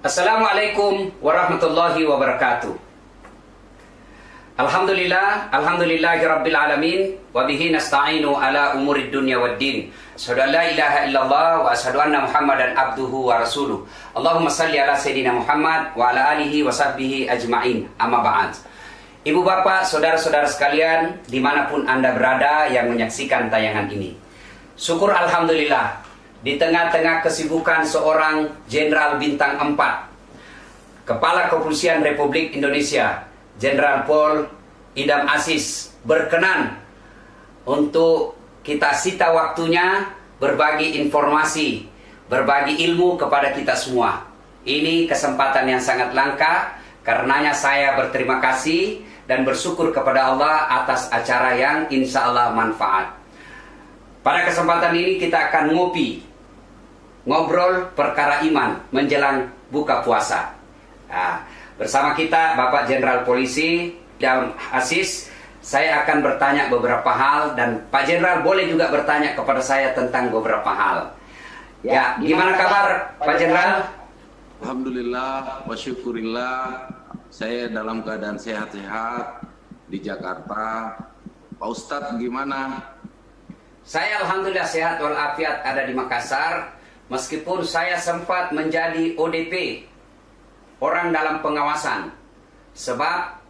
Assalamualaikum warahmatullahi wabarakatuh. Alhamdulillahi rabbil alamin wa bihi nasta'inu ala umurid dunya waddin. Asyhadu an la ilaha illallah wa asyhadu anna Muhammadan abduhu wa rasuluh. Allahumma salli ala sayidina Muhammad wa ala alihi wa sahbihi ajma'in. Amma ba'd. Ibu bapak, saudara-saudara sekalian, dimanapun Anda berada yang menyaksikan tayangan ini, syukur alhamdulillah, di tengah-tengah kesibukan seorang Jenderal Bintang 4, Kepala Kepolisian Republik Indonesia, Jenderal Pol Idam Aziz, berkenan untuk kita sita waktunya berbagi informasi, berbagi ilmu kepada kita semua. Ini kesempatan yang sangat langka, karenanya saya berterima kasih dan bersyukur kepada Allah atas acara yang insya Allah manfaat. Pada kesempatan ini kita akan ngobrol perkara iman menjelang buka puasa. Nah, bersama kita Bapak Jenderal Polisi Idam Aziz, saya akan bertanya beberapa hal dan Pak Jenderal boleh juga bertanya kepada saya tentang beberapa hal. Ya, gimana kabar Pak Jenderal? Alhamdulillah wa syukurillah, saya dalam keadaan sehat-sehat di Jakarta. Pak Ustadz gimana? Saya alhamdulillah sehat walafiat ada di Makassar. Meskipun saya sempat menjadi ODP, orang dalam pengawasan, sebab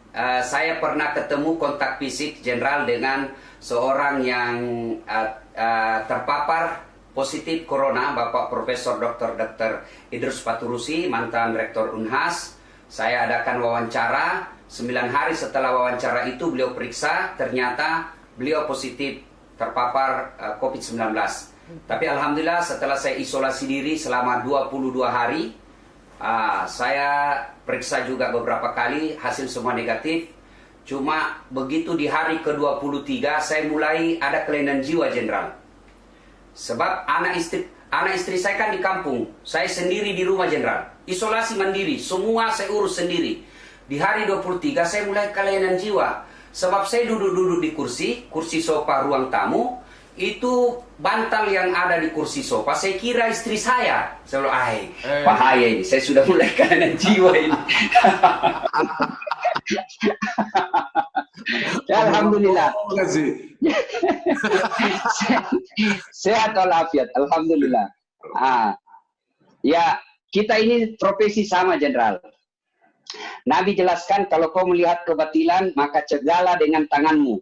saya pernah ketemu kontak fisik Jenderal dengan seorang yang terpapar positif corona, Bapak Profesor Dr. Idrus Paturusi, mantan Rektor Unhas. Saya adakan wawancara, 9 hari setelah wawancara itu beliau periksa, ternyata beliau positif terpapar COVID-19. Tapi alhamdulillah setelah saya isolasi diri selama 22 hari, saya periksa juga beberapa kali, hasil semua negatif. Cuma begitu di hari ke-23 saya mulai ada kelainan jiwa Jenderal. Sebab anak istri saya kan di kampung, saya sendiri di rumah Jenderal. Isolasi mandiri, semua saya urus sendiri. Di hari 23 saya mulai kelainan jiwa. Sebab saya duduk-duduk di kursi sofa ruang tamu, itu bantal yang ada di kursi sofa, saya kira istri saya. Saya bilang, bahaya ini, saya sudah mulai kelainan jiwa ini. Ya, alhamdulillah. Sehat walafiat, alhamdulillah. Ya, kita ini profesi sama Jenderal. Nabi jelaskan kalau kau melihat kebatilan maka cegahlah dengan tanganmu.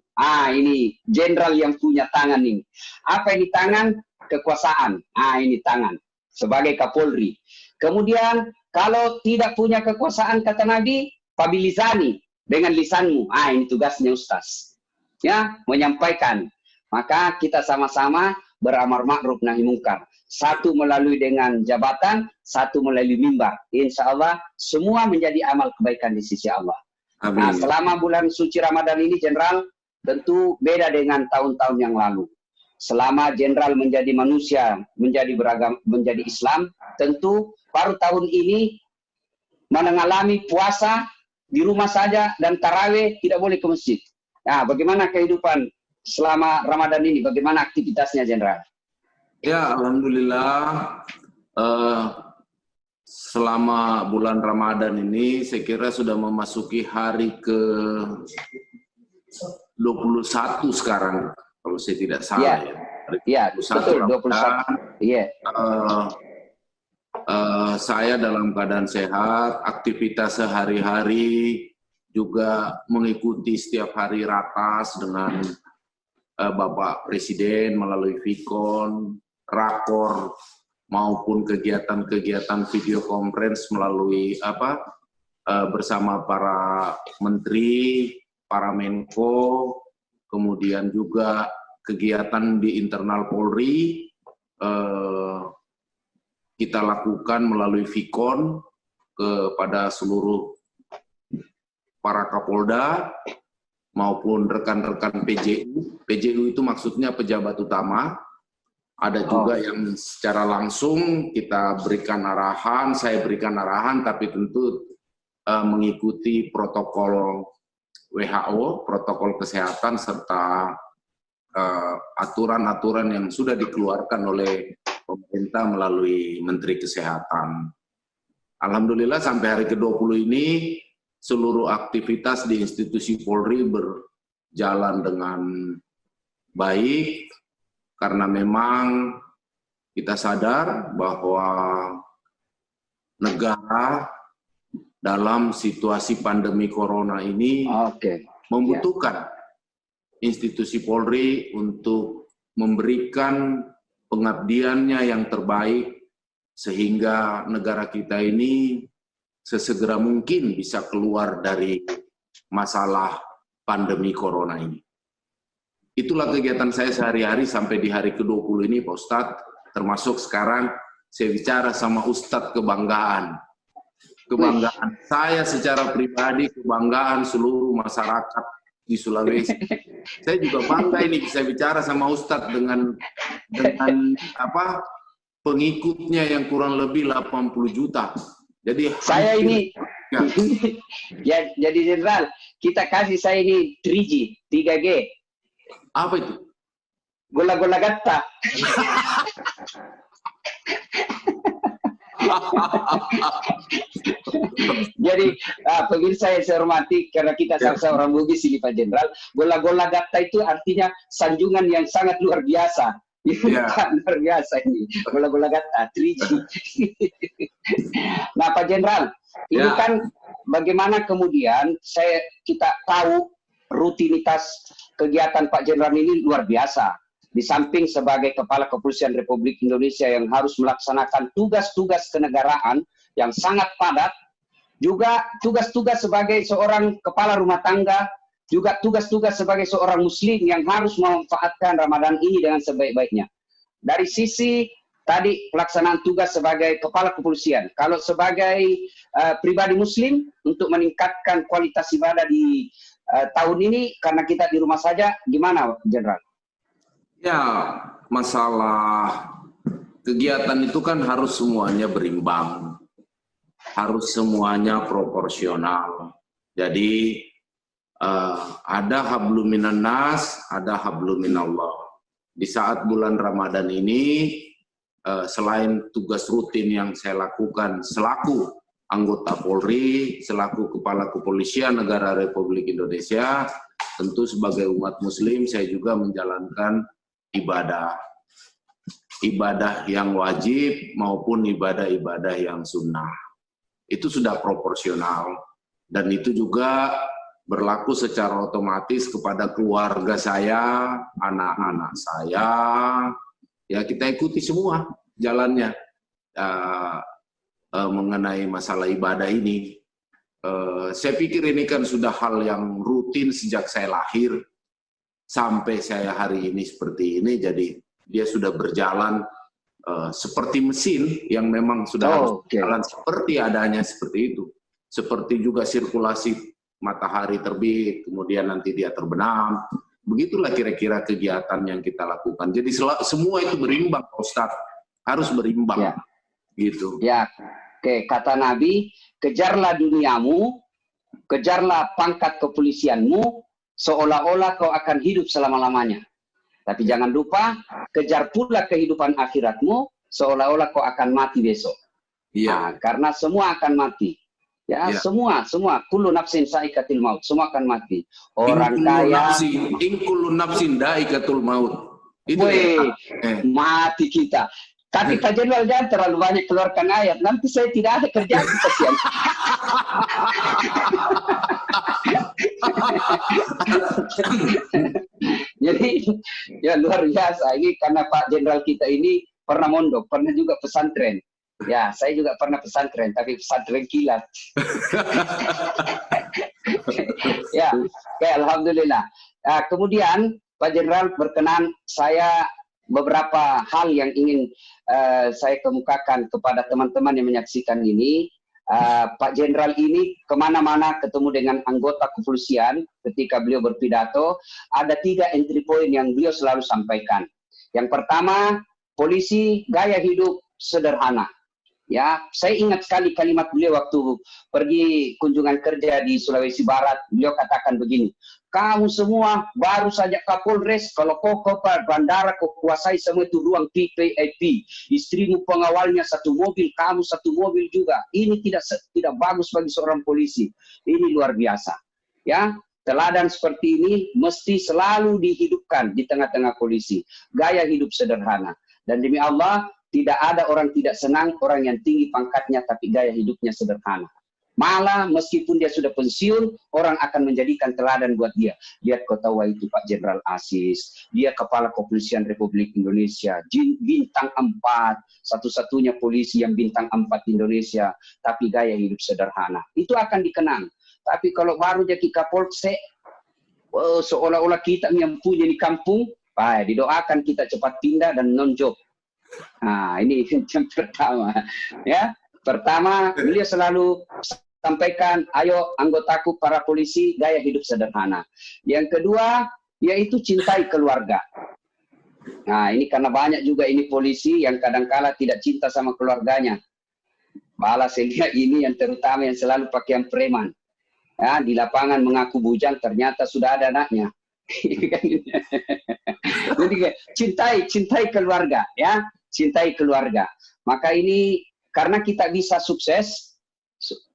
Ini Jenderal yang punya tangan ini. Apa ini tangan? Kekuasaan. Ini tangan sebagai Kapolri. Kemudian kalau tidak punya kekuasaan kata Nabi, pabilisani, dengan lisanmu. Ini tugasnya Ustaz. Ya, menyampaikan. Maka kita sama-sama beramar ma'ruf nahi mungkar. Satu melalui dengan jabatan, satu melalui mimbar. Insya Allah semua menjadi amal kebaikan di sisi Allah. Amin. Nah, selama bulan suci Ramadan ini Jenderal tentu beda dengan tahun-tahun yang lalu. Selama Jenderal menjadi manusia, menjadi beragam, menjadi Islam, tentu baru tahun ini mengalami puasa di rumah saja dan tarawih tidak boleh ke masjid. Nah, bagaimana kehidupan selama Ramadan ini? Bagaimana aktivitasnya Jenderal? Ya, alhamdulillah. Selama bulan Ramadan ini saya kira sudah memasuki hari ke 21 sekarang, kalau saya tidak salah ya. Iya, betul 21. Iya. Saya dalam keadaan sehat, aktivitas sehari-hari juga mengikuti setiap hari ratas dengan Bapak Presiden melalui Vikon, rakor, maupun kegiatan-kegiatan video conference melalui bersama para menteri, para menko, kemudian juga kegiatan di internal Polri kita lakukan melalui Vikon kepada seluruh para Kapolda maupun rekan-rekan PJU. PJU itu maksudnya pejabat utama. Ada juga yang secara langsung kita berikan arahan, saya berikan arahan, tapi tentu mengikuti protokol WHO, protokol kesehatan, serta aturan-aturan yang sudah dikeluarkan oleh pemerintah melalui Menteri Kesehatan. Alhamdulillah sampai hari ke-20 ini seluruh aktivitas di institusi Polri berjalan dengan baik, karena memang kita sadar bahwa negara dalam situasi pandemi corona ini membutuhkan institusi Polri untuk memberikan pengabdiannya yang terbaik, sehingga negara kita ini sesegera mungkin bisa keluar dari masalah pandemi corona ini. Itulah kegiatan saya sehari-hari sampai di hari ke-20 ini, Pak Ustadz. Termasuk sekarang saya bicara sama Ustadz kebanggaan. Kebanggaan saya secara pribadi, kebanggaan seluruh masyarakat di Sulawesi. Saya juga bangga ini bisa bicara sama Ustadz dengan pengikutnya yang kurang lebih 80 juta. Jadi saya ini ya, jadi Jenderal, kita kasih saya ini 3G, 3G. Apa itu? Gola-gola gatta. Jadi pemirsa yang saya hormati, karena kita sama-sama orang Bugis ini Pak Jenderal, gola-gola gatta itu artinya sanjungan yang sangat luar biasa. Luar biasa ini, bola-bola gatta, 3G. Nah Pak Jenderal, ini kan bagaimana kemudian kita tahu rutinitas kegiatan Pak Jenderal ini luar biasa. Di samping sebagai Kepala Kepolisian Republik Indonesia yang harus melaksanakan tugas-tugas kenegaraan yang sangat padat, juga tugas-tugas sebagai seorang kepala rumah tangga, juga tugas-tugas sebagai seorang muslim yang harus memanfaatkan Ramadan ini dengan sebaik-baiknya. Dari sisi tadi pelaksanaan tugas sebagai kepala kepolisian, kalau sebagai pribadi muslim untuk meningkatkan kualitas ibadah di tahun ini karena kita di rumah saja, gimana Jenderal? Ya, masalah kegiatan itu kan harus semuanya berimbang, harus semuanya proporsional. Jadi ada hablum minan nas, ada hablum minallah. Di saat bulan Ramadan ini, selain tugas rutin yang saya lakukan selaku anggota Polri, selaku Kepala Kepolisian Negara Republik Indonesia, tentu sebagai umat Muslim saya juga menjalankan ibadah. Ibadah yang wajib maupun ibadah-ibadah yang sunnah. Itu sudah proporsional. Dan itu juga berlaku secara otomatis kepada keluarga saya, anak-anak saya, ya kita ikuti semua jalannya mengenai masalah ibadah ini. Saya pikir ini kan sudah hal yang rutin sejak saya lahir sampai saya hari ini seperti ini, jadi dia sudah berjalan seperti mesin yang memang sudah harus berjalan seperti adanya seperti itu. Seperti juga sirkulasi matahari terbit, kemudian nanti dia terbenam. Begitulah kira-kira kegiatan yang kita lakukan. Jadi semua itu berimbang, Pak Ustadz. Harus berimbang. Ya. Gitu. Ya, kata Nabi, kejarlah duniamu, kejarlah pangkat kepolisianmu, seolah-olah kau akan hidup selama-lamanya. Tapi jangan lupa, kejar pula kehidupan akhiratmu, seolah-olah kau akan mati besok. Iya. Nah, karena semua akan mati. Ya, semua, kullu nafsin saikatil maut, semua akan mati. Orang kaya, kullu nafsin daikatul maut. Itu mati kita. Tapi Pak Jenderal jangan terlalu banyak keluarkan ayat, nanti saya tidak ada kerjaan kasihan. Jadi ya luar biasa ini karena Pak Jenderal kita ini pernah mondok, pernah juga pesantren. Ya, saya juga pernah pesantren, tapi pesantren kilat. Ya, alhamdulillah. Kemudian Pak Jenderal berkenan, saya beberapa hal yang ingin saya kemukakan kepada teman-teman yang menyaksikan ini. Pak Jenderal ini kemana-mana ketemu dengan anggota kepolisian ketika beliau berpidato, ada 3 entry point yang beliau selalu sampaikan. Yang pertama, polisi gaya hidup sederhana. Ya, saya ingat sekali kalimat beliau waktu pergi kunjungan kerja di Sulawesi Barat. Beliau katakan begini, kamu semua baru saja Kapolres, kalau kau bandara kau kuasai semua itu ruang VIP, istrimu pengawalnya satu mobil, kamu satu mobil juga. Ini tidak bagus bagi seorang polisi. Ini luar biasa. Ya, teladan seperti ini mesti selalu dihidupkan di tengah-tengah polisi. Gaya hidup sederhana. Dan demi Allah, tidak ada orang tidak senang orang yang tinggi pangkatnya tapi gaya hidupnya sederhana. Malah meskipun dia sudah pensiun, orang akan menjadikan teladan buat dia. Lihat kau tahu itu Pak Jenderal Aziz, dia Kepala Kepolisian Republik Indonesia, bintang 4, satu-satunya polisi yang bintang 4 di Indonesia, tapi gaya hidup sederhana. Itu akan dikenang. Tapi kalau baru jadi Kapolsek, seolah-olah kita yang punya di kampung, didoakan kita cepat pindah dan non-job. Nah, ini yang pertama. Ya, pertama, beliau selalu sampaikan, ayo anggotaku para polisi gaya hidup sederhana. Yang kedua, yaitu cintai keluarga. Nah, ini karena banyak juga ini polisi yang kadangkala tidak cinta sama keluarganya. Malah sehingga ini yang terutama yang selalu pakaian preman. Ya, di lapangan mengaku bujang, ternyata sudah ada anaknya. Jadi cintai keluarga, ya, cintai keluarga. Maka ini karena kita bisa sukses.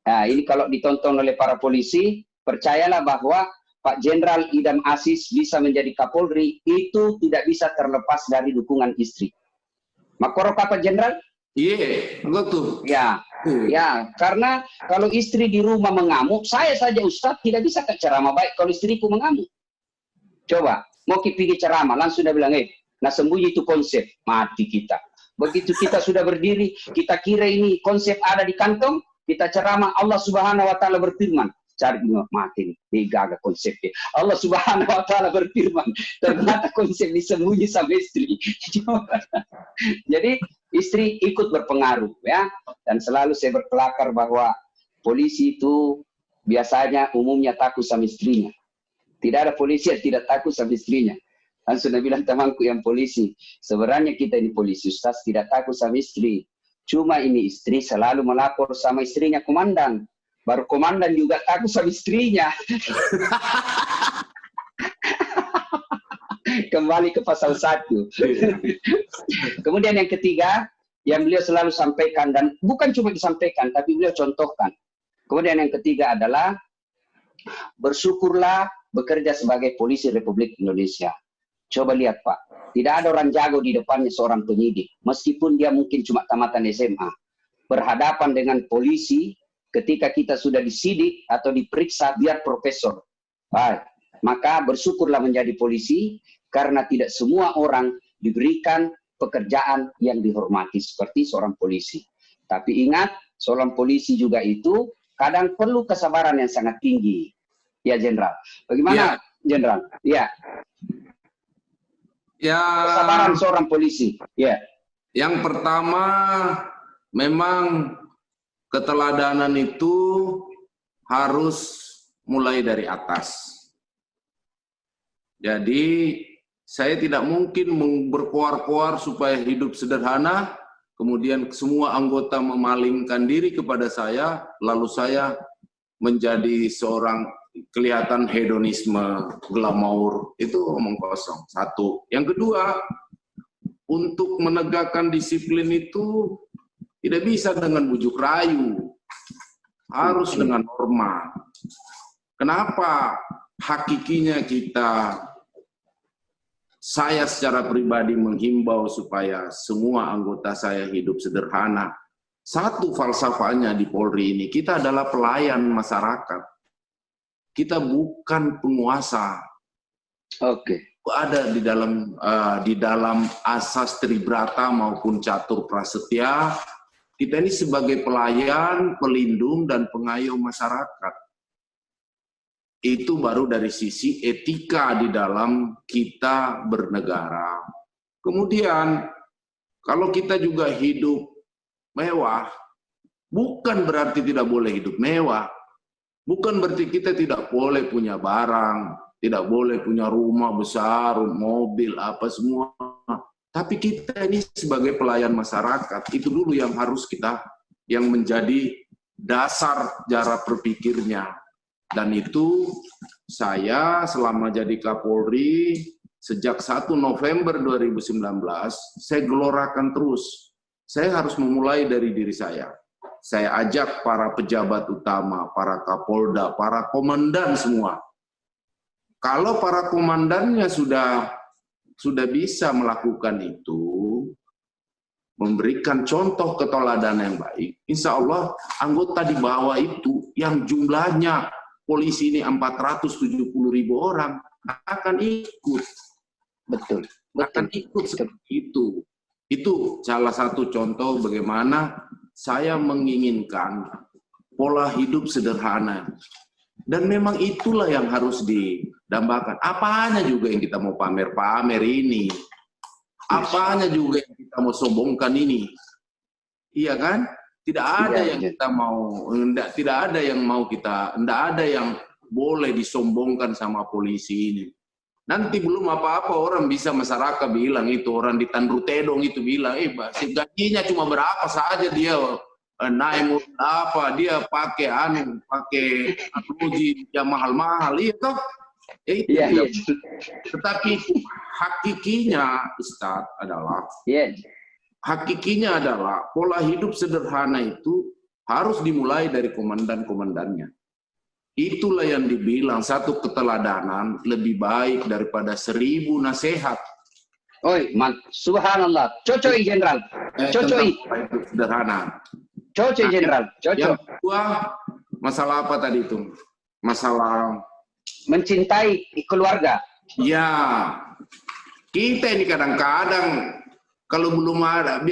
Nah, ini kalau ditonton oleh para polisi, percayalah bahwa Pak Jenderal Idam Aziz bisa menjadi Kapolri itu tidak bisa terlepas dari dukungan istri. Makoro Pak Jenderal? Iya, betul. Ya, ya, karena kalau istri di rumah mengamuk, saya saja Ustadz tidak bisa ceramah baik kalau istriku mengamuk. Coba, mau pergi ceramah, langsung dia bilang, nah sembunyi itu konsep, mati kita. Begitu kita sudah berdiri, kita kira ini konsep ada di kantong, kita ceramah, Allah Subhanahu wa Ta'ala berfirman, cari mati nih, gagal konsepnya. Allah Subhanahu wa Ta'ala berfirman, ternyata konsep disembunyi sama istri. Jadi istri ikut berpengaruh, ya. Dan selalu saya berkelakar bahwa polisi itu biasanya umumnya takut sama istrinya. Tidak ada polisi yang tidak takut sama istrinya. Dan sudah bilang temanku yang polisi, sebenarnya kita ini polisi Ustaz tidak takut sama istri. Cuma ini istri selalu melapor sama istrinya komandan. Baru komandan juga takut sama istrinya. Kembali ke pasal 1. Kemudian yang ketiga, yang beliau selalu sampaikan, dan bukan cuma disampaikan, tapi beliau contohkan. Kemudian yang ketiga adalah, bersyukurlah bekerja sebagai polisi Republik Indonesia. Coba lihat Pak, tidak ada orang jago di depannya seorang penyidik. Meskipun dia mungkin cuma tamatan SMA. Berhadapan dengan polisi, ketika kita sudah disidik atau diperiksa, biar profesor. Maka bersyukurlah menjadi polisi, karena tidak semua orang diberikan pekerjaan yang dihormati seperti seorang polisi. Tapi ingat, seorang polisi juga itu kadang perlu kesabaran yang sangat tinggi. Ya, Jenderal. Bagaimana, Jenderal? Ya. Ya. Kesabaran seorang polisi. Ya. Yang pertama, memang keteladanan itu harus mulai dari atas. Jadi, saya tidak mungkin berkoar-koar supaya hidup sederhana, kemudian semua anggota memalingkan diri kepada saya, lalu saya menjadi seorang kelihatan hedonisme, glamour, itu omong kosong. Satu. Yang kedua, untuk menegakkan disiplin itu tidak bisa dengan bujuk rayu, harus dengan norma. Kenapa hakikinya saya secara pribadi menghimbau supaya semua anggota saya hidup sederhana. Satu falsafahnya di Polri ini, kita adalah pelayan masyarakat. Kita bukan penguasa. Oke. Ada di dalam asas Tribrata maupun Catur Prasetya, kita ini sebagai pelayan, pelindung, dan pengayom masyarakat. Itu baru dari sisi etika di dalam kita bernegara. Kemudian, kalau kita juga hidup mewah, bukan berarti tidak boleh hidup mewah. Bukan berarti kita tidak boleh punya barang, tidak boleh punya rumah besar, mobil, apa semua. Tapi kita ini sebagai pelayan masyarakat, itu dulu yang harus yang menjadi dasar cara berpikirnya. Dan itu saya selama jadi Kapolri, sejak 1 November 2019, saya gelorakan terus. Saya harus memulai dari diri saya. Saya ajak para pejabat utama, para Kapolda, para komandan semua. Kalau para komandannya sudah bisa melakukan itu, memberikan contoh keteladanan yang baik, insya Allah anggota di bawah itu yang jumlahnya polisi ini 470.000 orang akan ikut. Betul. Akan ikut seperti itu. Itu salah satu contoh bagaimana saya menginginkan pola hidup sederhana. Dan memang itulah yang harus didambakan. Apanya juga yang kita mau pamer-pamer ini. Apanya juga yang kita mau sombongkan ini. Iya kan? Tidak ada yang kita mau, tidak ada yang mau kita, tidak ada yang boleh disombongkan sama polisi ini. Nanti belum apa-apa orang bisa masyarakat bilang itu, orang di Tandru Tedong itu bilang, gajinya cuma berapa saja dia naik apa, dia pakai uji yang mahal-mahal, iya toh? Iya. Tetapi hakikinya, Ustaz, adalah hakikinya adalah pola hidup sederhana itu harus dimulai dari komandan-komandannya. Itulah yang dibilang satu keteladanan lebih baik daripada 1000 nasihat. Oi, subhanallah. Cocok Jenderal. Cocok. Sederhana. Cocok Jenderal. Cocok. Yang kedua, masalah apa tadi itu? Masalah mencintai keluarga. Ya. Kita ini kadang-kadang kalau belum ada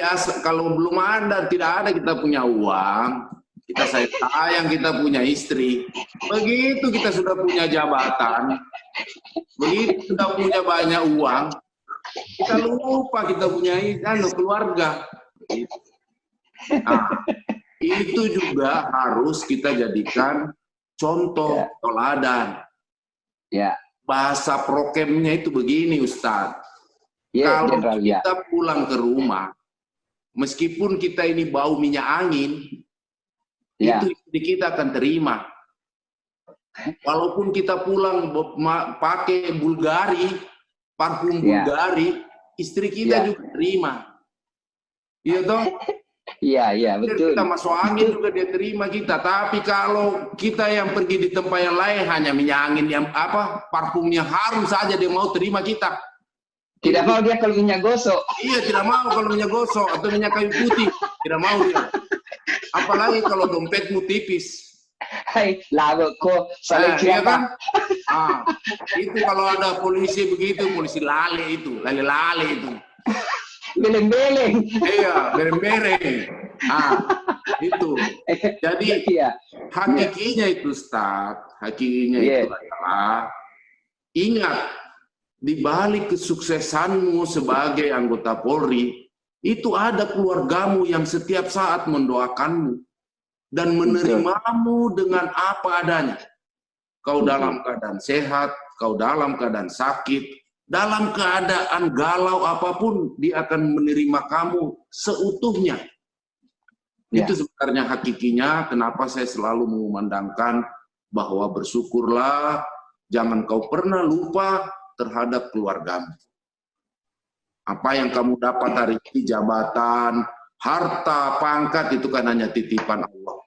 tidak ada kita punya uang, kita sayang kita punya istri. Begitu kita sudah punya jabatan, begitu sudah punya banyak uang, kita lupa kita punya keluarga. Nah, itu juga harus kita jadikan contoh teladan. Bahasa prokemnya itu begini, Ustadz. Kalau kita pulang ke rumah, meskipun kita ini bau minyak angin, itu istri kita akan terima. Walaupun kita pulang pakai parfum Bulgari, istri kita juga terima. Iya toh? Iya, betul. Kita masuk angin juga dia terima kita. Tapi kalau kita yang pergi di tempat yang lain hanya minyak angin yang parfumnya harum saja dia mau terima kita. Tidak mau dia kalau minyak gosok. Iya, tidak mau kalau minyak gosok atau minyak kayu putih. Tidak mau dia. Apalagi kalau dompetmu tipis. Hai, lagu kok saling kan? Itu kalau ada polisi begitu, polisi lale itu. Beleng-beleng. Iya, beleng-beleng. Itu. Jadi, hakikinya itu, Ustaz. Hakikinya itu adalah, ingat, di balik kesuksesanmu sebagai anggota Polri, itu ada keluargamu yang setiap saat mendoakanmu dan menerimamu dengan apa adanya. Kau dalam keadaan sehat, kau dalam keadaan sakit, dalam keadaan galau apapun, dia akan menerima kamu seutuhnya. Itu sebenarnya hakikinya kenapa saya selalu mengumandangkan bahwa bersyukurlah, jangan kau pernah lupa terhadap keluargamu. Apa yang kamu dapat hari ini, jabatan, harta, pangkat, itu kan hanya titipan Allah.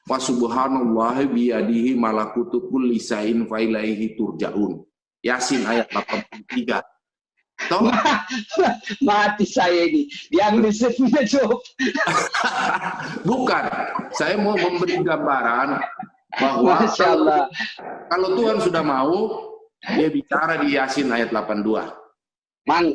Wa subhanallahi biyadihi malakutu kulli shay'in fa ilaihi turja'un. Yasin ayat 83. Toh? Mati saya ini. Diambil semuanya jawab. Bukan. Saya mau memberi gambaran bahwa kalau Tuhan sudah mau, dia bicara di Yasin ayat 82.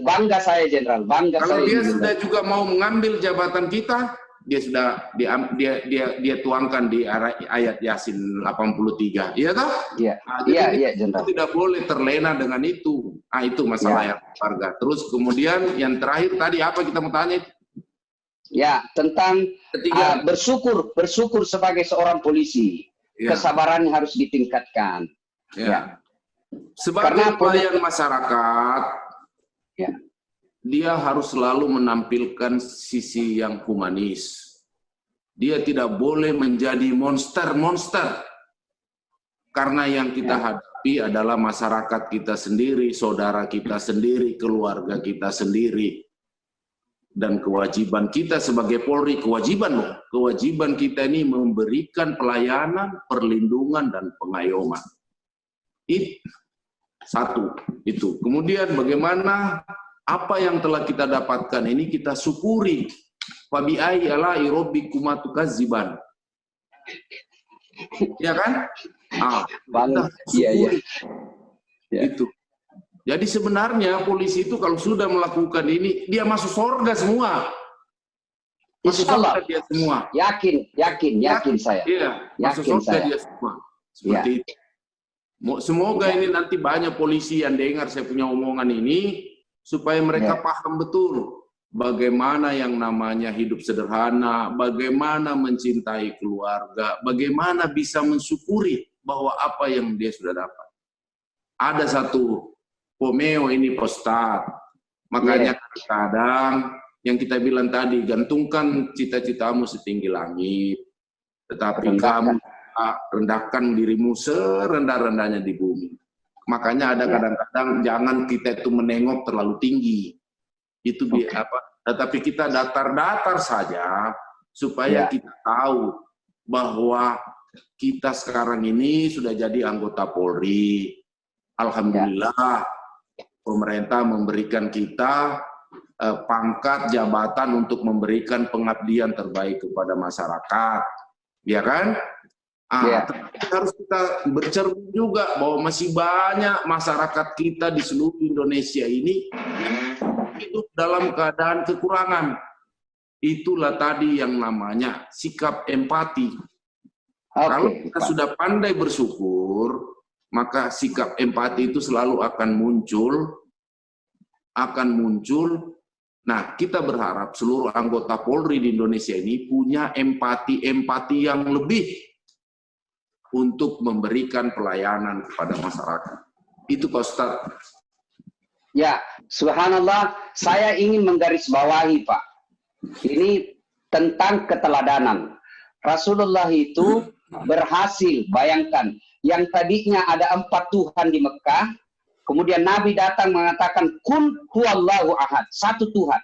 Bangga saya, Jenderal. Bangga kalau saya. Dia sudah juga mau mengambil jabatan kita, dia sudah dia tuangkan di ayat Yasin 83. Iya toh? Iya. Iya, Jenderal. Tidak boleh terlena dengan itu. Itu masalah yang keluarga. Terus kemudian yang terakhir tadi apa kita mau tanya? Ya, tentang bersyukur sebagai seorang polisi. Kesabarannya harus ditingkatkan. Sebagai pelayan masyarakat, dia harus selalu menampilkan sisi yang humanis. Dia tidak boleh menjadi monster. Karena yang kita hadapi adalah masyarakat kita sendiri, saudara kita sendiri, keluarga kita sendiri. Dan kewajiban kita sebagai Polri, kewajiban kita ini memberikan pelayanan, perlindungan, dan pengayoman. Itu satu, itu. Kemudian bagaimana apa yang telah kita dapatkan ini kita syukuri. Fabi'ai ala'i rabbikuma tukadziban. Ya kan? Iya. Itu. Jadi sebenarnya polisi itu kalau sudah melakukan ini, dia masuk surga semua. Masuk surga dia semua. Yakin saya. Iya, masuk surga dia semua. Seperti itu. Semoga ini nanti banyak polisi yang dengar saya punya omongan ini, supaya mereka paham betul bagaimana yang namanya hidup sederhana, bagaimana mencintai keluarga, bagaimana bisa mensyukuri bahwa apa yang dia sudah dapat. Ada satu pomeo ini Ustaz, makanya kadang yang kita bilang tadi, gantungkan cita-citamu setinggi langit, tetapi kamu rendahkan dirimu serendah-rendahnya di bumi. Makanya ada kadang-kadang jangan kita itu menengok terlalu tinggi. Itu tetapi kita datar-datar saja supaya kita tahu bahwa kita sekarang ini sudah jadi anggota Polri. Alhamdulillah pemerintah memberikan kita pangkat jabatan untuk memberikan pengabdian terbaik kepada masyarakat. Ya kan? Harus kita bercermin juga bahwa masih banyak masyarakat kita di seluruh Indonesia ini hidup dalam keadaan kekurangan. Itulah tadi yang namanya sikap empati. Kalau kita sudah pandai bersyukur, maka sikap empati itu selalu akan muncul. Nah, kita berharap seluruh anggota Polri di Indonesia ini punya empati yang lebih untuk memberikan pelayanan kepada masyarakat. Itu Pak Ustadz. Ya, subhanallah, saya ingin menggarisbawahi Pak. Ini tentang keteladanan. Rasulullah itu berhasil, bayangkan, yang tadinya ada 4 Tuhan di Mekah, kemudian Nabi datang mengatakan, Qul huwallahu ahad, 1 Tuhan.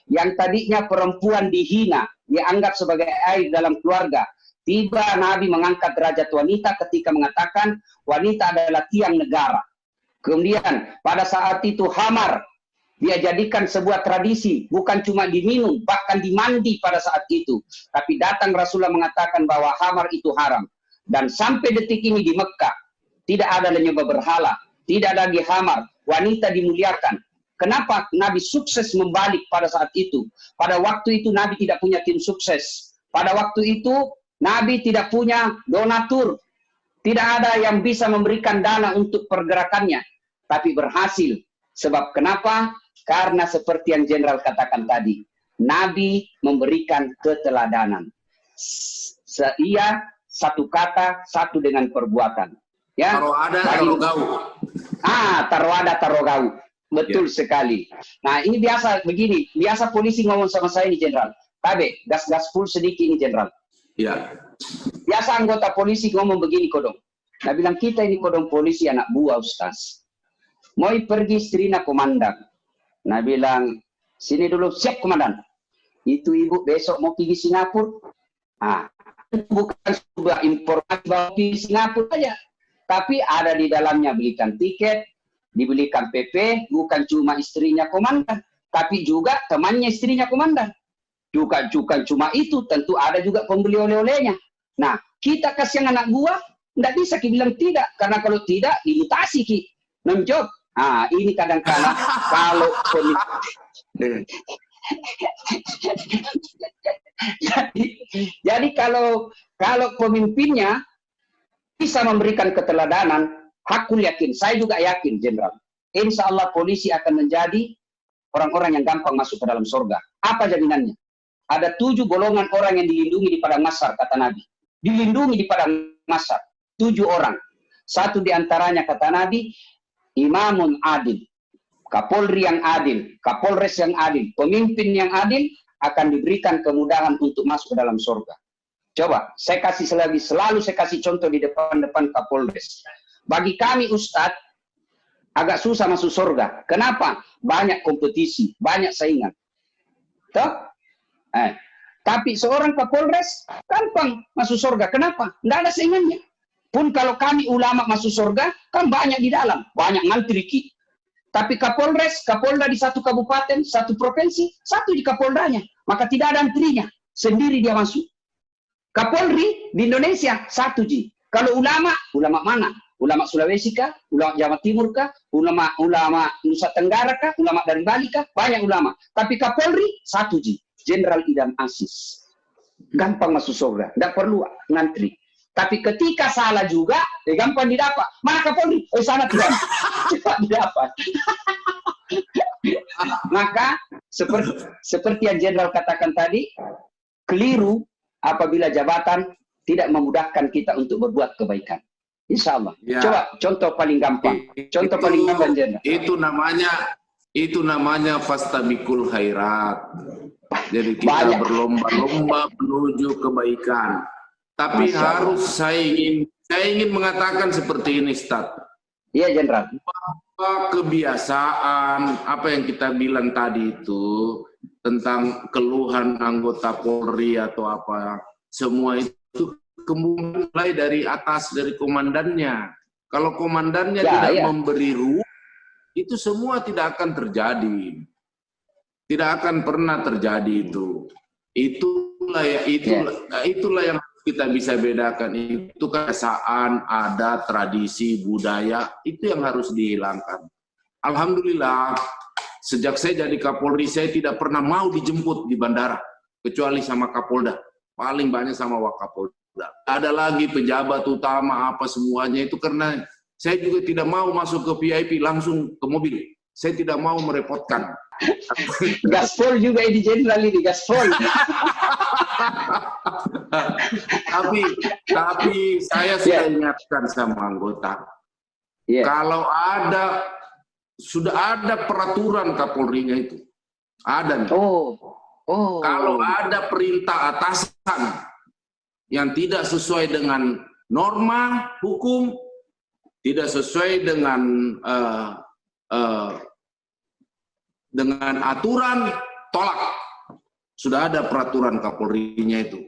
Yang tadinya perempuan dihina, dianggap sebagai aib dalam keluarga, tiba Nabi mengangkat derajat wanita ketika mengatakan wanita adalah tiang negara. Kemudian pada saat itu khamar dia jadikan sebuah tradisi, bukan cuma diminum, bahkan dimandi pada saat itu. Tapi datang Rasulullah mengatakan bahwa khamar itu haram. Dan sampai detik ini di Mekah tidak ada menyembah berhala, tidak ada lagi khamar, wanita dimuliakan. Kenapa Nabi sukses membalik pada saat itu? Pada waktu itu Nabi tidak punya tim sukses. Pada waktu itu Nabi tidak punya donatur, tidak ada yang bisa memberikan dana untuk pergerakannya, tapi berhasil. Sebab kenapa? Karena seperti yang Jenderal katakan tadi, Nabi memberikan keteladanan. Ia satu kata, satu dengan perbuatan. Ya. Taroada, tarogau. Taroada, tarogau. Betul sekali. Nah, ini biasa begini, biasa polisi ngomong sama saya ini Jenderal. Tabe, gas-gas full sedikit ini Jenderal. Ya. Biasa anggota polisi ngomong begini kodong. Nah bilang kita ini kodong polisi anak buah Ustaz. Mau pergi istrinya komandan. Nah bilang sini dulu siap komandan. Itu ibu besok mau pergi Singapura. Bukan sebuah informasi bahwa pergi Singapura saja. Tapi ada di dalamnya belikan tiket, dibelikan PP, bukan cuma istrinya komandan, tapi juga temannya istrinya komandan. Bukan cuma itu, tentu ada juga pembeli oleh-olehnya. Nah, kita kasih yang anak buah, tidak bisa kita bilang tidak. Karena kalau tidak, dimutasi ki. Menjawab. Ini kadang-kadang kalau jadi kalau pemimpinnya bisa memberikan keteladanan, hakul yakin. Saya juga yakin, Jenderal. Insya Allah polisi akan menjadi orang-orang yang gampang masuk ke dalam surga. Apa jaminannya? Ada 7 golongan orang yang dilindungi di padang mahsyar, kata Nabi. Dilindungi di padang mahsyar. 7 orang. Satu di antaranya, kata Nabi, imamun adil. Kapolri yang adil. Kapolres yang adil. Pemimpin yang adil akan diberikan kemudahan untuk masuk ke dalam surga. Coba, selalu saya kasih contoh di depan Kapolres. Bagi kami Ustadz, agak susah masuk surga. Kenapa? Banyak kompetisi, banyak saingan. Toh? Tapi seorang Kapolres, gampang masuk surga. Kenapa? Tidak ada saingannya. Pun kalau kami ulama masuk surga, kan banyak di dalam. Banyak ngantri. Tapi Kapolres, Kapolda di satu kabupaten, satu provinsi, satu di Kapoldanya. Maka tidak ada antrinya. Sendiri dia masuk. Kapolri di Indonesia satu ji. Kalau ulama mana? Ulama Sulawesi kah? Ulama Jawa Timur kah? Ulama Nusa Tenggara kah? Ulama dari Bali kah? Banyak ulama. Tapi Kapolri satu ji. Jenderal Idam Aziz. Gampang masuk surga. Tidak perlu ngantri. Tapi ketika salah juga, gampang didapat. Mana Kapolri? Oh sana tidak. Cepat didapat. Maka seperti yang Jenderal katakan tadi, keliru apabila jabatan tidak memudahkan kita untuk berbuat kebaikan. Insya Allah. Ya. Coba contoh paling gampang. Contoh paling gampang, Jenderal. Itu namanya fastabikul khairat. Jadi kita berlomba-lomba menuju kebaikan. Tapi saya ingin mengatakan seperti ini, Ustaz. Iya, Jenderal. Bahwa kebiasaan apa yang kita bilang tadi itu tentang keluhan anggota Polri atau apa, semua itu mulai dari atas, dari komandannya. Kalau komandannya tidak memberi ruang, itu semua tidak akan terjadi. Tidak akan pernah terjadi itu. Itulah yang kita bisa bedakan. Itu kebiasaan, adat, tradisi, budaya, itu yang harus dihilangkan. Alhamdulillah, sejak saya jadi Kapolri, saya tidak pernah mau dijemput di bandara, kecuali sama Kapolda. Paling banyak sama Wakapolda. Ada lagi pejabat utama, apa semuanya itu karena saya juga tidak mau masuk ke VIP langsung ke mobil. Saya tidak mau merepotkan. Gaspol juga ini Jenderal ini, gaspol. tapi saya sudah ingatkan sama anggota. Kalau sudah ada peraturan Kapolrinya itu. Ada. Kalau ada perintah atasan yang tidak sesuai dengan norma hukum, tidak sesuai dengan aturan, tolak. Sudah ada peraturan Kapolrinya itu.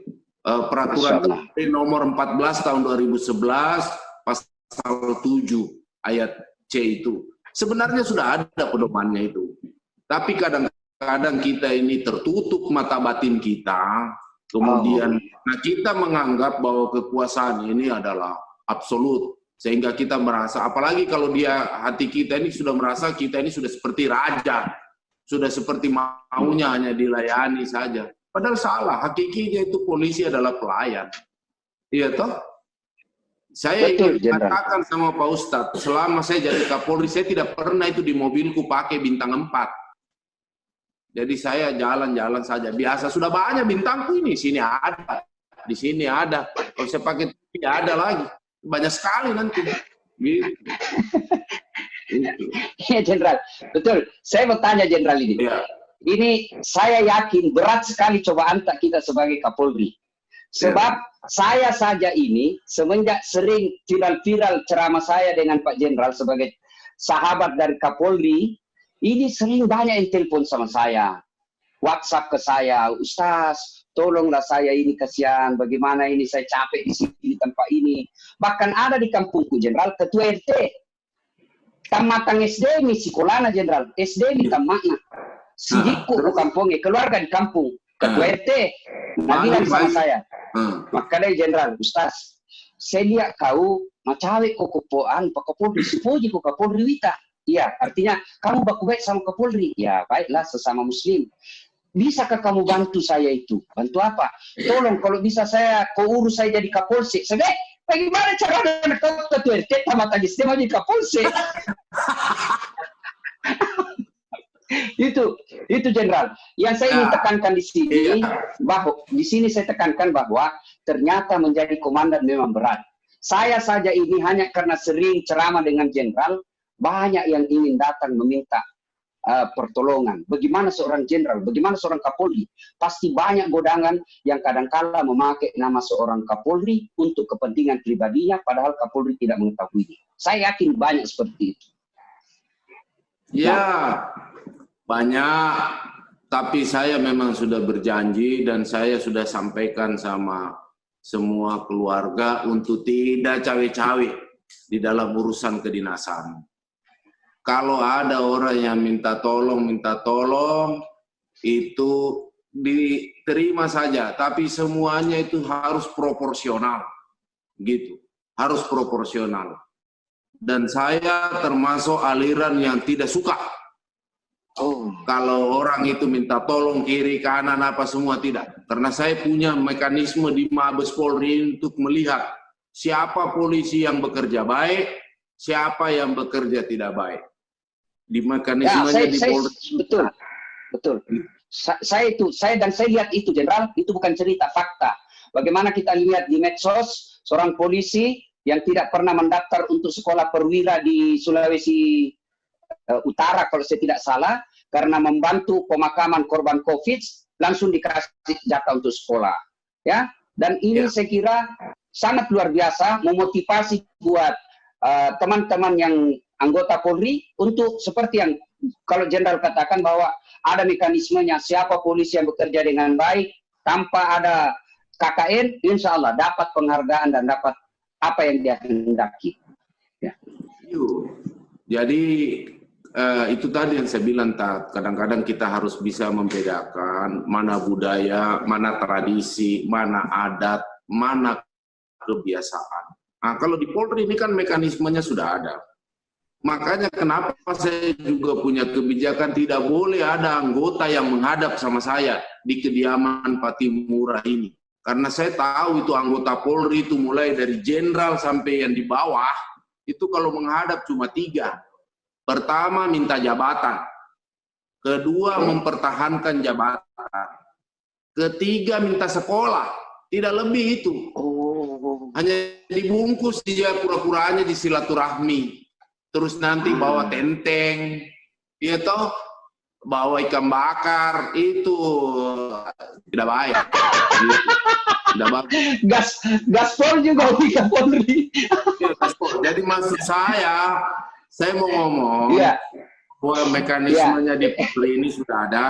Peraturan nomor 14 tahun 2011 pasal 7 ayat C itu. Sebenarnya sudah ada pedomannya itu. Tapi kadang-kadang kita ini tertutup mata batin kita, kemudian kita menganggap bahwa kekuasaan ini adalah absolut. Sehingga kita merasa, apalagi kalau hati kita ini sudah merasa kita ini sudah seperti raja, sudah seperti maunya hanya dilayani saja. Padahal salah, hakikinya itu polisi adalah pelayan. Iya toh? Saya ingin katakan sama Pak Ustadz, selama saya jadi Kapolri, saya tidak pernah itu di mobilku pakai bintang 4. Jadi saya jalan-jalan saja. Biasa sudah banyak bintangku ini, sini ada, di sini ada. Kalau saya pakai TV ada lagi. Banyak sekali nanti. Gitu. Iya, Jenderal. Betul. Saya mau tanya Jenderal ini. Ya. Ini saya yakin berat sekali cobaan kita sebagai Kapolri. Sebab saya saja ini semenjak sering viral ceramah saya dengan Pak Jenderal sebagai sahabat dari Kapolri, ini sering banyak yang telepon sama saya, WhatsApp ke saya, Ustaz, tolonglah saya ini kasihan, bagaimana ini saya capek di sini di tempat ini. Bahkan ada di kampungku Jenderal ketua RT, tamatang SD mi sekolahnya Jenderal, SD mi tamatna, sidiku ke kampungnya, keluarga di kampung. Ketua RT bilang sama saya, makanya Jenderal, Ustaz, saya lihat kau macawe kok kepoan Pak Kapolri, sepuji kok Kapolri Wita. Iya, artinya kamu baku baik sama Kapolri. Ya, baiklah sesama Muslim. Bisakah kamu bantu saya itu? Bantu apa? Tolong kalau bisa kau urus saya jadi Kapolsek. Saya bagaimana cara kau ketua RT tamat lagi saya mau jadi Kapolsek? Itu Jenderal. Yang saya ingin tekankan di sini bahwa di sini saya tekankan bahwa ternyata menjadi komandan memang berat. Saya saja ini hanya karena sering ceramah dengan Jenderal, banyak yang ingin datang meminta pertolongan. Bagaimana seorang jenderal, bagaimana seorang Kapolri? Pasti banyak godangan yang kadangkala memakai nama seorang Kapolri untuk kepentingan pribadinya, padahal Kapolri tidak mengetahuinya. Saya yakin banyak seperti itu. Ya, banyak. Tapi saya memang sudah berjanji dan saya sudah sampaikan sama semua keluarga untuk tidak cawe-cawe di dalam urusan kedinasan. Kalau ada orang yang minta tolong, itu diterima saja. Tapi semuanya itu harus proporsional, gitu. Harus proporsional. Dan saya termasuk aliran yang tidak suka. Kalau orang itu minta tolong kiri, kanan, apa semua, tidak. Karena saya punya mekanisme di Mabes Polri untuk melihat siapa polisi yang bekerja baik, siapa yang bekerja tidak baik. Di mekanismenya di Polri. Betul. Saya lihat itu, Jenderal, itu bukan cerita, fakta. Bagaimana kita lihat di medsos, seorang polisi yang tidak pernah mendaftar untuk sekolah perwira di Sulawesi Utara, kalau saya tidak salah, karena membantu pemakaman korban COVID, langsung dikasih jatah untuk sekolah. Ya, dan ini saya kira sangat luar biasa, memotivasi buat teman-teman yang anggota Polri untuk seperti yang kalau Jenderal katakan bahwa ada mekanismenya, siapa polisi yang bekerja dengan baik tanpa ada KKN, insya Allah dapat penghargaan dan dapat apa yang dia hendaki. Ya. Jadi itu tadi yang saya bilang, kadang-kadang kita harus bisa membedakan mana budaya, mana tradisi, mana adat, mana kebiasaan. Nah, kalau di Polri ini kan mekanismenya sudah ada. Makanya kenapa saya juga punya kebijakan tidak boleh ada anggota yang menghadap sama saya di kediaman Patimura ini. Karena saya tahu itu anggota Polri itu mulai dari jenderal sampai yang di bawah, itu kalau menghadap cuma 3. Pertama, minta jabatan. Kedua, mempertahankan jabatan. Ketiga, minta sekolah. Tidak lebih itu. Hanya dibungkus dia pura-puranya di silaturahmi. Terus nanti bawa tenteng, ya toh, bawa ikan bakar, itu tidak baik. Tidak baik. Gaspol juga ikan Polri. Jadi maksud saya mau ngomong bahwa mekanismenya di Polri ini sudah ada,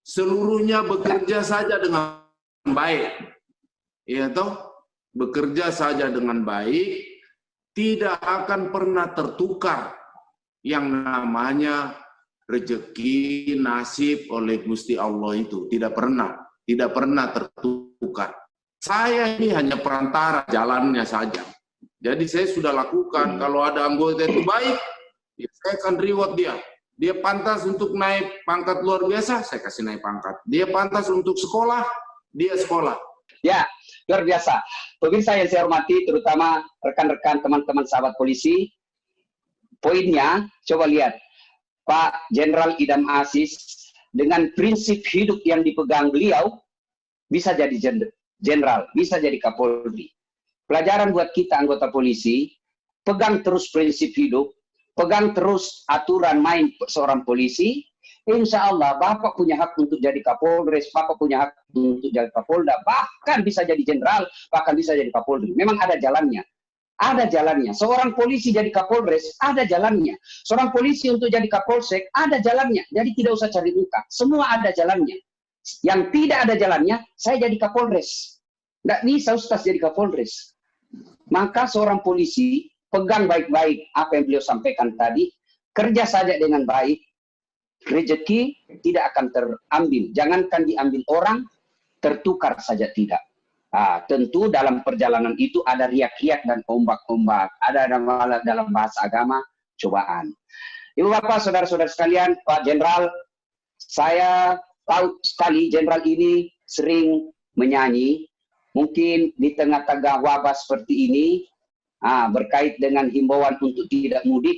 seluruhnya bekerja saja dengan baik, ya toh, bekerja saja dengan baik. Tidak akan pernah tertukar yang namanya rezeki, nasib oleh Gusti Allah itu. Tidak pernah tertukar. Saya ini hanya perantara jalannya saja. Jadi saya sudah lakukan, kalau ada anggota itu baik, ya saya akan reward dia. Dia pantas untuk naik pangkat luar biasa, saya kasih naik pangkat. Dia pantas untuk sekolah, dia sekolah. Ya, luar biasa. Pemirsa yang saya hormati, terutama rekan-rekan teman-teman sahabat polisi, poinnya, coba lihat, Pak Jenderal Idam Aziz, dengan prinsip hidup yang dipegang beliau, bisa jadi jenderal, bisa jadi Kapolri. Pelajaran buat kita anggota polisi, pegang terus prinsip hidup, pegang terus aturan main seorang polisi, insya Allah Bapak punya hak untuk jadi Kapolres, Bapak punya hak untuk jadi Kapolda, bahkan bisa jadi jenderal, bahkan bisa jadi Kapolri. Memang ada jalannya. Ada jalannya. Seorang polisi jadi Kapolres, ada jalannya. Seorang polisi untuk jadi Kapolsek, ada jalannya. Jadi tidak usah cari muka. Semua ada jalannya. Yang tidak ada jalannya, saya jadi Kapolres. Tidak bisa Ustaz jadi Kapolres. Maka seorang polisi, pegang baik-baik apa yang beliau sampaikan tadi, kerja saja dengan baik, rezeki tidak akan terambil. Jangankan diambil orang, tertukar saja tidak. Tentu dalam perjalanan itu ada riak-riak dan ombak-ombak. Ada dalam bahasa agama, cobaan. Ibu bapak, saudara-saudara sekalian, Pak Jenderal, saya tahu sekali Jenderal ini sering menyanyi. Mungkin di tengah-tengah wabah seperti ini, berkait dengan himbauan untuk tidak mudik,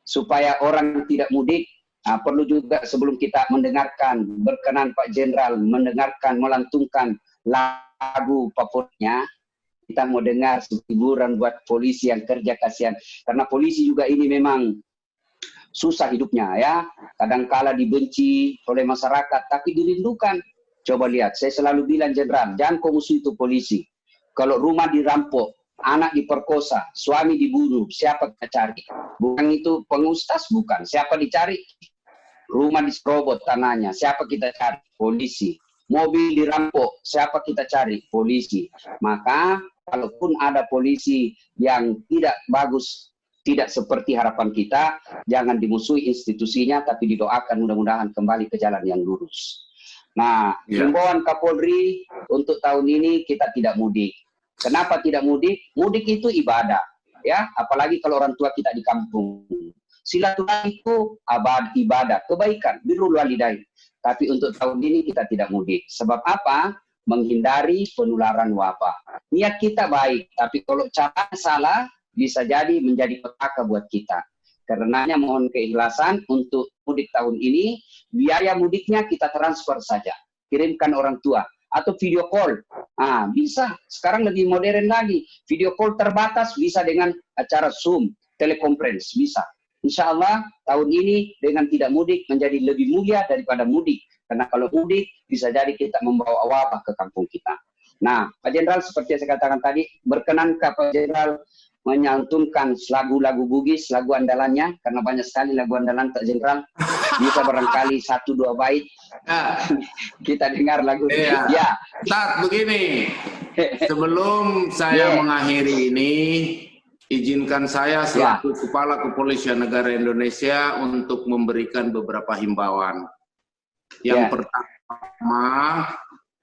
supaya orang tidak mudik, perlu juga sebelum kita mendengarkan, berkenan Pak Jenderal mendengarkan, melantunkan lagu favoritnya, kita mau dengar hiburan buat polisi yang kerja, kasihan. Karena polisi juga ini memang susah hidupnya ya. Kadangkala dibenci oleh masyarakat, tapi dirindukan. Coba lihat, saya selalu bilang Jenderal, jangan kau musuh itu polisi. Kalau rumah dirampok, anak diperkosa, suami dibunuh, siapa kita cari? Bukan itu pengustas, bukan. Siapa dicari? Rumah diserobot tanahnya, siapa kita cari? Polisi. Mobil dirampok, siapa kita cari? Polisi. Maka kalaupun ada polisi yang tidak bagus, tidak seperti harapan kita, jangan dimusuhi institusinya, tapi didoakan mudah-mudahan kembali ke jalan yang lurus. Nah, himbauan Kapolri untuk tahun ini kita tidak mudik. Kenapa tidak mudik? Mudik itu ibadah, ya. Apalagi kalau orang tua kita di kampung. Silaturahmi itu ibadah, kebaikan, birrul walidain. Tapi untuk tahun ini kita tidak mudik. Sebab apa? Menghindari penularan wabah. Niat kita baik, tapi kalau cara salah, bisa jadi menjadi petaka buat kita. Karenanya mohon keikhlasan untuk mudik tahun ini, biaya mudiknya kita transfer saja. Kirimkan orang tua. Atau video call. Bisa. Sekarang lebih modern lagi. Video call terbatas bisa dengan acara Zoom, telekonferensi, bisa. Insya Allah tahun ini dengan tidak mudik menjadi lebih mulia daripada mudik. Karena kalau mudik bisa jadi kita membawa wabah ke kampung kita. Nah, Pak Jenderal seperti yang saya katakan tadi, berkenankah Pak Jenderal menyantunkan lagu-lagu Bugis, lagu andalannya, karena banyak sekali lagu andalan Pak Jenderal. Bisa barangkali 1-2 bait kita dengar lagu. Ya. Ustaz, begini. Sebelum saya mengakhiri ini, izinkan saya selaku Kepala Kepolisian Negara Indonesia untuk memberikan beberapa himbauan. Yang pertama,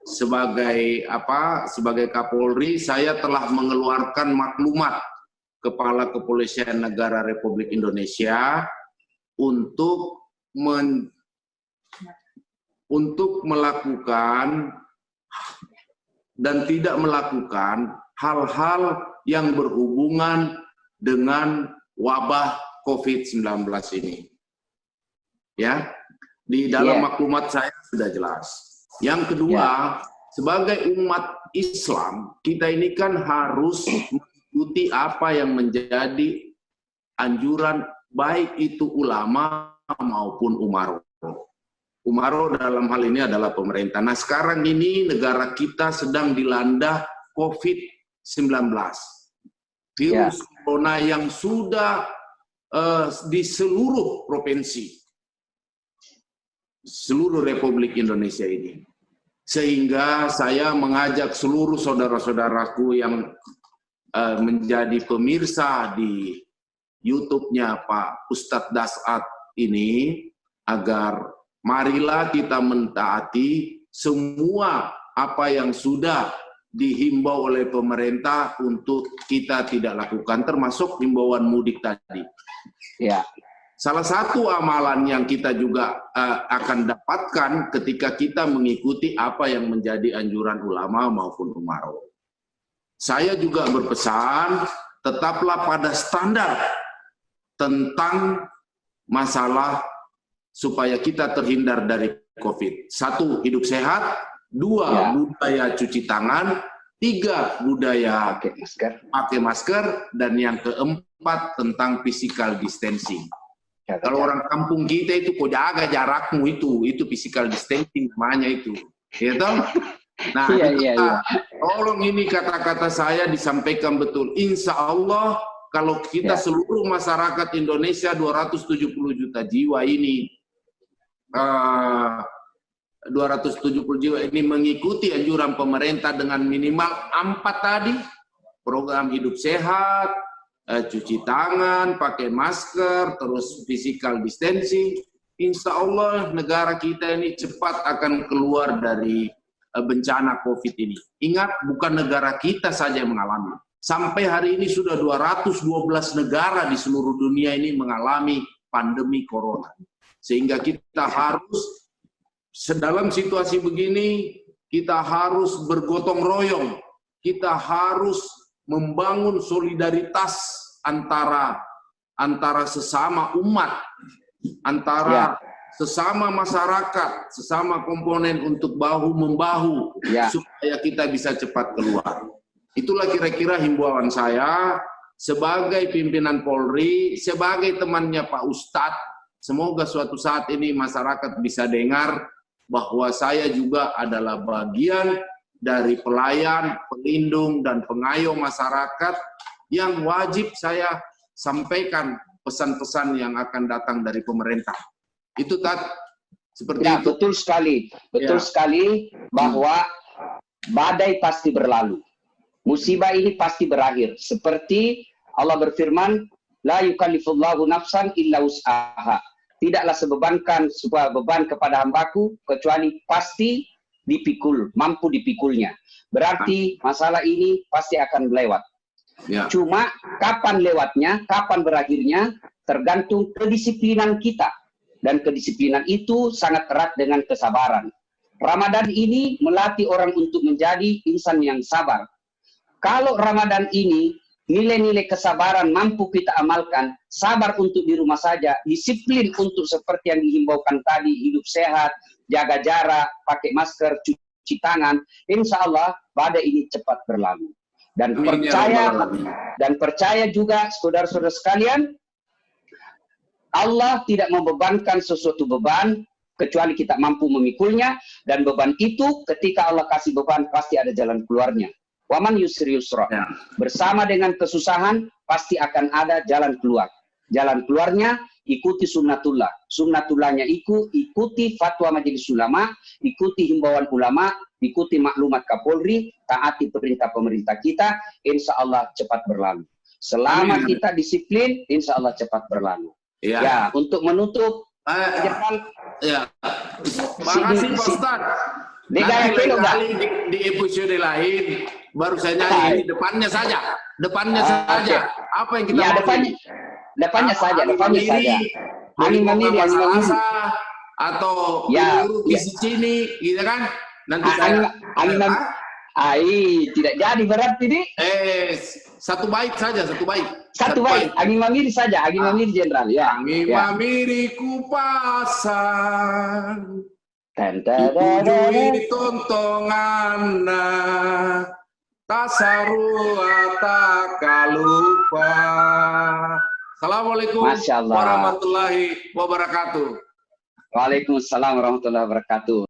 sebagai Kapolri, saya telah mengeluarkan maklumat Kepala Kepolisian Negara Republik Indonesia untuk melakukan dan tidak melakukan hal-hal yang berhubungan dengan wabah COVID-19 ini. Ya, di dalam maklumat saya sudah jelas. Yang kedua, sebagai umat Islam, kita ini kan harus mengikuti apa yang menjadi anjuran baik itu ulama maupun umaro. Umaro dalam hal ini adalah pemerintah. Nah, sekarang ini negara kita sedang dilanda COVID-19. Virus corona yang sudah di seluruh provinsi, seluruh Republik Indonesia ini. Sehingga saya mengajak seluruh saudara-saudaraku yang menjadi pemirsa di YouTube-nya Pak Ustadz Dasat ini, agar marilah kita mentaati semua apa yang sudah dihimbau oleh pemerintah untuk kita tidak lakukan, termasuk himbauan mudik tadi. Salah satu amalan yang kita juga akan dapatkan ketika kita mengikuti apa yang menjadi anjuran ulama maupun umaro. Saya juga berpesan, tetaplah pada standar tentang masalah supaya kita terhindar dari COVID. 1, hidup sehat. 2, budaya cuci tangan. 3, budaya pakai masker. Dan yang keempat, tentang physical distancing. Kalau orang kampung kita itu, kok jaga jarakmu itu physical distancing namanya itu. Ya toh? Nah, tolong ini kata-kata saya disampaikan betul. Insya Allah, kalau kita seluruh masyarakat Indonesia 270 juta jiwa ini, 270 jiwa ini mengikuti anjuran pemerintah dengan minimal 4 tadi, program hidup sehat, cuci tangan, pakai masker, terus physical distancing, insya Allah negara kita ini cepat akan keluar dari bencana COVID ini. Ingat, bukan negara kita saja yang mengalami. Sampai hari ini sudah 212 negara di seluruh dunia ini mengalami pandemi corona. Sehingga kita harus, dalam situasi begini, kita harus bergotong royong. Kita harus membangun solidaritas antara sesama umat, antara sesama masyarakat, sesama komponen untuk bahu-membahu supaya kita bisa cepat keluar. Itulah kira-kira himbauan saya sebagai pimpinan Polri, sebagai temannya Pak Ustadz, semoga suatu saat ini masyarakat bisa dengar bahwa saya juga adalah bagian dari pelayan, pelindung, dan pengayom masyarakat yang wajib saya sampaikan pesan-pesan yang akan datang dari pemerintah. Itu seperti ya, itu. Betul sekali. Betul sekali bahwa badai pasti berlalu. Musibah ini pasti berakhir. Seperti Allah berfirman, la yukallifullahu nafsan illa wus'aha. Tidaklah sebebankan sebuah beban kepada hambaku kecuali pasti dipikul, mampu dipikulnya. Berarti masalah ini pasti akan lewat. Ya. Cuma kapan lewatnya, kapan berakhirnya tergantung kedisiplinan kita. Dan kedisiplinan itu sangat erat dengan kesabaran. Ramadan ini melatih orang untuk menjadi insan yang sabar. Kalau Ramadan ini nilai-nilai kesabaran mampu kita amalkan, sabar untuk di rumah saja, disiplin untuk seperti yang dihimbaukan tadi, hidup sehat, jaga jarak, pakai masker, cuci tangan, insya Allah badai ini cepat berlalu. Dan percaya juga saudara-saudara sekalian, Allah tidak membebankan sesuatu beban kecuali kita mampu memikulnya, dan beban itu ketika Allah kasih beban pasti ada jalan keluarnya. Waman yusri yusra. Ya. Bersama dengan kesusahan pasti akan ada jalan keluar. Jalan keluarnya ikuti sunnatullah. Sunnatullahnya ikuti fatwa majelis ulama, ikuti himbauan ulama, ikuti maklumat Kapolri, taati perintah pemerintah kita, insya Allah cepat berlalu. Selama kita disiplin, insya Allah cepat berlalu. Ya, ya, untuk menutup, ya. Makasih Pak Ustaz. Nanti kali di episode lain baru saya nyanyi depannya saja. Okay. Apa yang kita depannya saja. Angin mamiri atau di sini, gitu kan? Nanti angin mamiri. Tidak jadi berarti ini. Satu bait saja, satu bait. Satu bait, angin mamiri saja, angin mamiri jenderal. Ya. Angin mamiri ku pasang, ujui tontonganna, tasarua takalupa. Assalamualaikum warahmatullahi wabarakatuh. Waalaikumsalam warahmatullahi wabarakatuh.